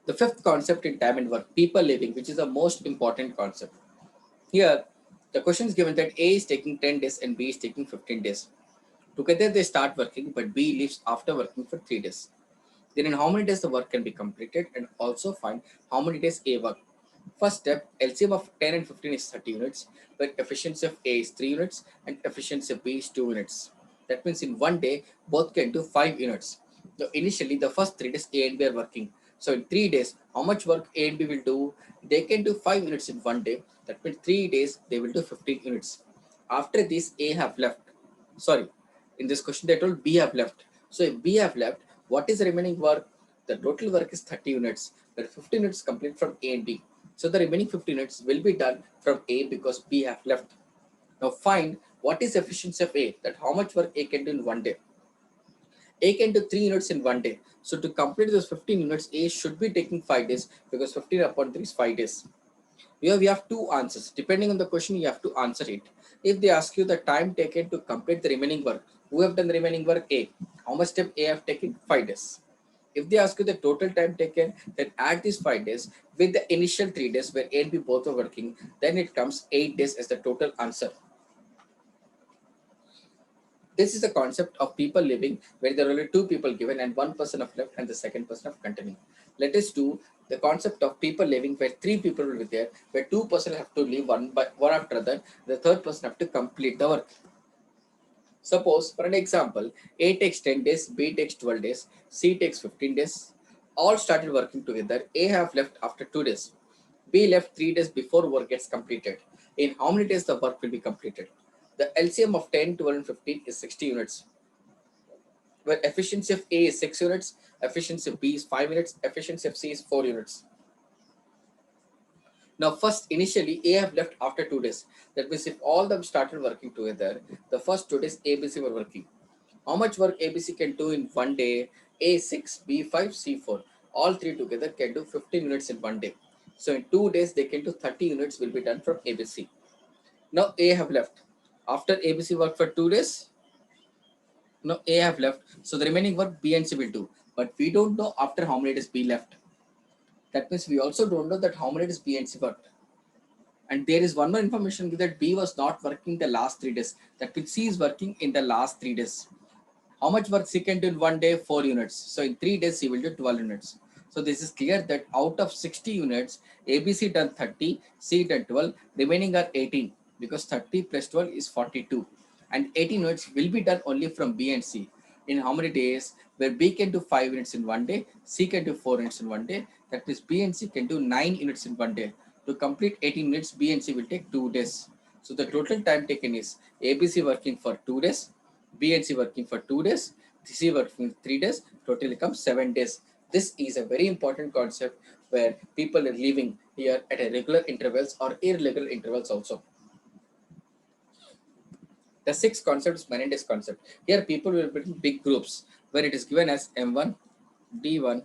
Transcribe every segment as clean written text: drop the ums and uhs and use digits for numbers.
The fifth concept in time and work, people living, which is the most important concept. Here, the question is given that A is taking 10 days and B is taking 15 days. Together they start working, but B leaves after working for 3 days. Then in how many days the work can be completed, and also find how many days A work. First step, LCM of 10 and 15 is 30 units, but efficiency of A is 3 units and efficiency of B is 2 units. That means in one day, both can do 5 units. So initially, the first 3 days A and B are working. So in 3 days, how much work A and B will do? They can do 5 units in one day. That means 3 days, they will do 15 units. After this, A have left. Sorry, in this question, they told B have left. So if B have left, what is the remaining work? The total work is 30 units, but 15 units complete from A and B. So the remaining 15 units will be done from A because B have left. Now find what is efficiency of A, that how much work A can do in one day. A can do 3 units in one day. So to complete those 15 units, A should be taking 5 days because 15 upon 3 is 5 days. Here we have two answers. Depending on the question, you have to answer it. If they ask you the time taken to complete the remaining work, who have done the remaining work? A. How much step A have taken? 5 days. If they ask you the total time taken, then add these 5 days with the initial 3 days where A and B both are working, then it comes 8 days as the total answer. This is the concept of people living where there are only two people given and one person of left and the second person of continuing. Let us do the concept of people living where three people will be there, where two person have to leave one by one after other, the third person have to complete the work. Suppose for an example, A takes 10 days, B takes 12 days, C takes 15 days. All started working together. A have left after 2 days. B left 3 days before work gets completed. In how many days the work will be completed? The LCM of 10, 12 and 15 is 60 units, where efficiency of A is 6 units, efficiency of B is 5 units, efficiency of C is 4 units. Now, first, initially, A have left after 2 days. That means if all of them started working together, the first 2 days ABC were working. How much work ABC can do in one day? A 6, B 5, C 4. All three together can do 15 units in one day. So in 2 days, they can do 30 units will be done from ABC. Now A have left. After ABC work for 2 days, now A have left. So the remaining work B and C will do. But we don't know after how many days B left. That means we also don't know that how many days B and C worked. And there is one more information that B was not working the last 3 days. That means C is working in the last 3 days. How much work C can do in one day? 4 units. So in 3 days, C will do 12 units. So this is clear that out of 60 units, ABC done 30, C done 12, remaining are 18 because 30 plus 12 is 42. And 18 units will be done only from B and C. In how many days? Where B can do 5 units in one day, C can do 4 units in one day. That means B and C can do 9 units in one day. To complete 18 minutes, B and C will take 2 days. So the total time taken is ABC working for 2 days, B and C working for 2 days, C working 3 days, totally comes 7 days. This is a very important concept where people are living here at a regular intervals or irregular intervals also. The sixth concept is Menendez concept. Here people will be in big groups where it is given as M1, D1,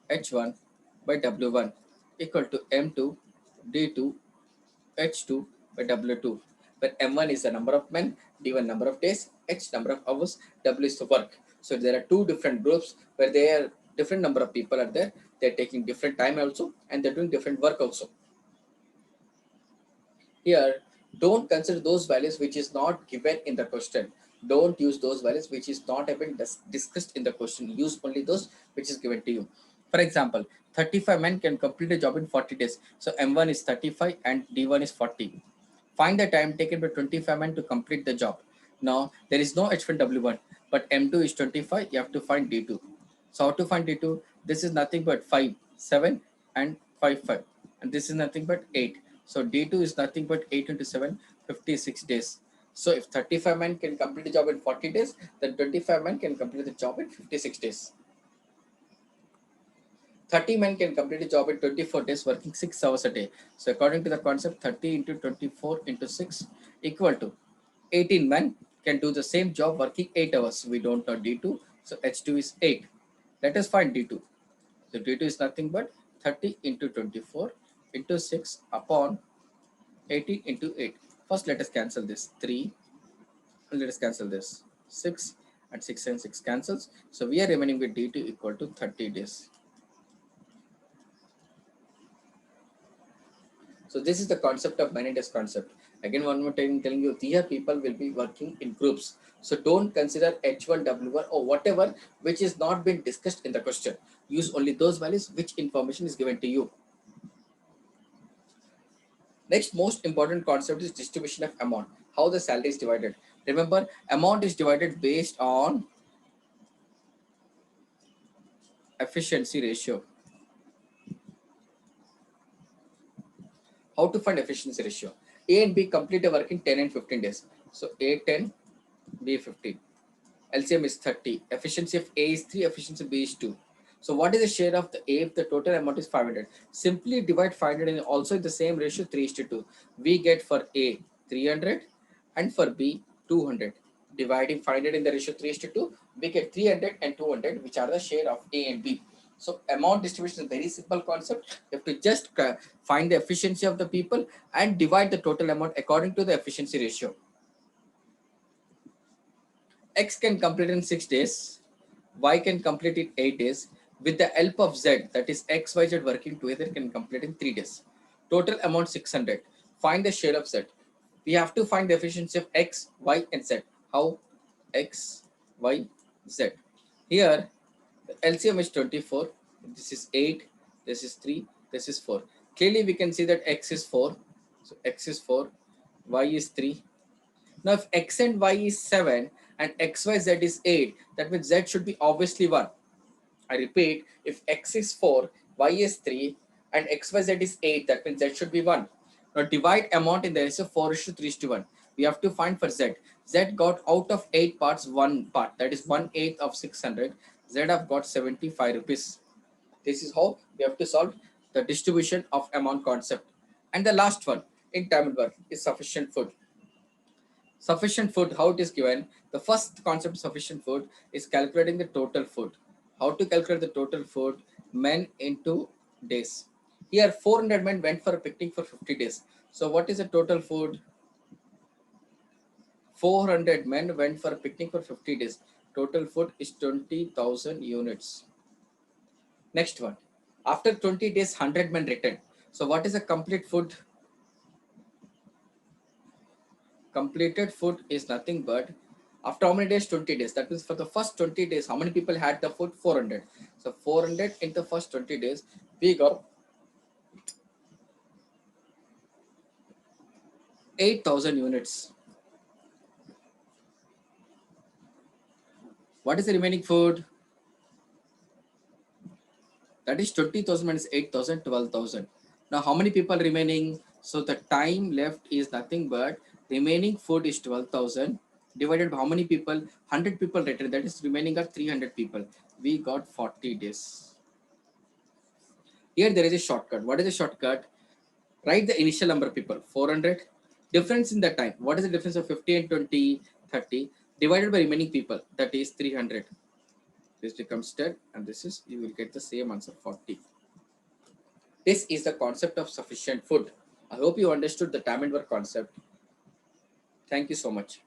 H1 by W1 equal to M2, D2, H2 by W2, where M1 is the number of men, D1 number of days, H number of hours, W is the work. So there are two different groups where there are different number of people are there. They're taking different time also and they're doing different work also. Here, don't consider those values which is not given in the question. Don't use those values which is not even discussed in the question. Use only those which is given to you. For example, 35 men can complete a job in 40 days. So M1 is 35 and D1 is 40. Find the time taken by 25 men to complete the job. Now, there is no H1 W1, but M2 is 25. You have to find D2. So how to find D2? This is nothing but 5, 7 and 5, 5. And this is nothing but 8. So D2 is nothing but 8 into 7, 56 days. So if 35 men can complete the job in 40 days, then 25 men can complete the job in 56 days. 30 men can complete a job in 24 days working 6 hours a day. So according to the concept, 30 into 24 into 6 equal to 18 men can do the same job working 8 hours. We don't know D2, so H2 is 8. Let us find D2. So D2 is nothing but 30 into 24 into 6 upon 18 into 8. First let us cancel this 3 and let us cancel this 6 and 6 and 6 cancels. So we are remaining with D2 equal to 30 days. So this is the concept of many days concept. Again, one more time telling you, here people will be working in groups. So don't consider H1, W1 or whatever which is not been discussed in the question. Use only those values which information is given to you. Next most important concept is distribution of amount. How the salary is divided. Remember, amount is divided based on efficiency ratio. How to find efficiency ratio? A and B complete a work in 10 and 15 days. So A 10, B 15. LCM is 30. Efficiency of A is 3, efficiency of B is 2. So what is the share of the A if the total amount is 500? Simply divide 500 and also in the same ratio 3 is to 2. We get for A 300 and for B 200. Dividing 500 in the ratio 3 is to 2, we get 300 and 200, which are the share of A and B. So amount distribution is a very simple concept. You have to just find the efficiency of the people and divide the total amount according to the efficiency ratio. X can complete in 6 days, Y can complete in 8 days. With the help of Z, that is X, Y, Z working together can complete in 3 days. Total amount 600. Find the share of Z. We have to find the efficiency of X, Y, and Z. How? X, Y, Z. Here, the LCM is 24. This is 8. This is 3. This is 4. Clearly, we can see that X is 4. So X is 4. Y is 3. Now, if X and Y is 7 and XYZ is 8, that means Z should be obviously 1. I repeat, if X is 4, Y is 3, and XYZ is 8, that means Z should be 1. Now, divide amount in the ratio 4 is to 3 is to 1. We have to find for Z. Z got out of 8 parts 1 part, that is 1/8 of 600. Z have got 75 rupees. This is how we have to solve the distribution of amount concept. And the last one in time and work is sufficient food. Sufficient food, how it is given? The first concept of sufficient food is calculating the total food. How to calculate the total food? Men into days. Here 400 men went for a picnic for 50 days. So what is the total food? 400 men went for a picnic for 50 days. Total food is 20,000 units. Next one. After 20 days, 100 men returned. So what is the complete food? Completed food is nothing but after how many days? 20 days. That means for the first 20 days, how many people had the food? 400. So 400 in the first 20 days, we got 8,000 units. What is the remaining food? That is 20,000 minus 8,000, 12,000. Now how many people remaining? So the time left is nothing but remaining food is 12,000 divided by how many people? 100 people returned. That is remaining are 300 people. We got 40 days. Here there is a shortcut. What is the shortcut? Write the initial number of people, 400. Difference in the time. What is the difference of 50 and 20? 30 divided by remaining people. That is 300. This becomes 10 and this is, you will get the same answer, 40. This is the concept of sufficient food. I hope you understood the time and work concept. Thank you so much.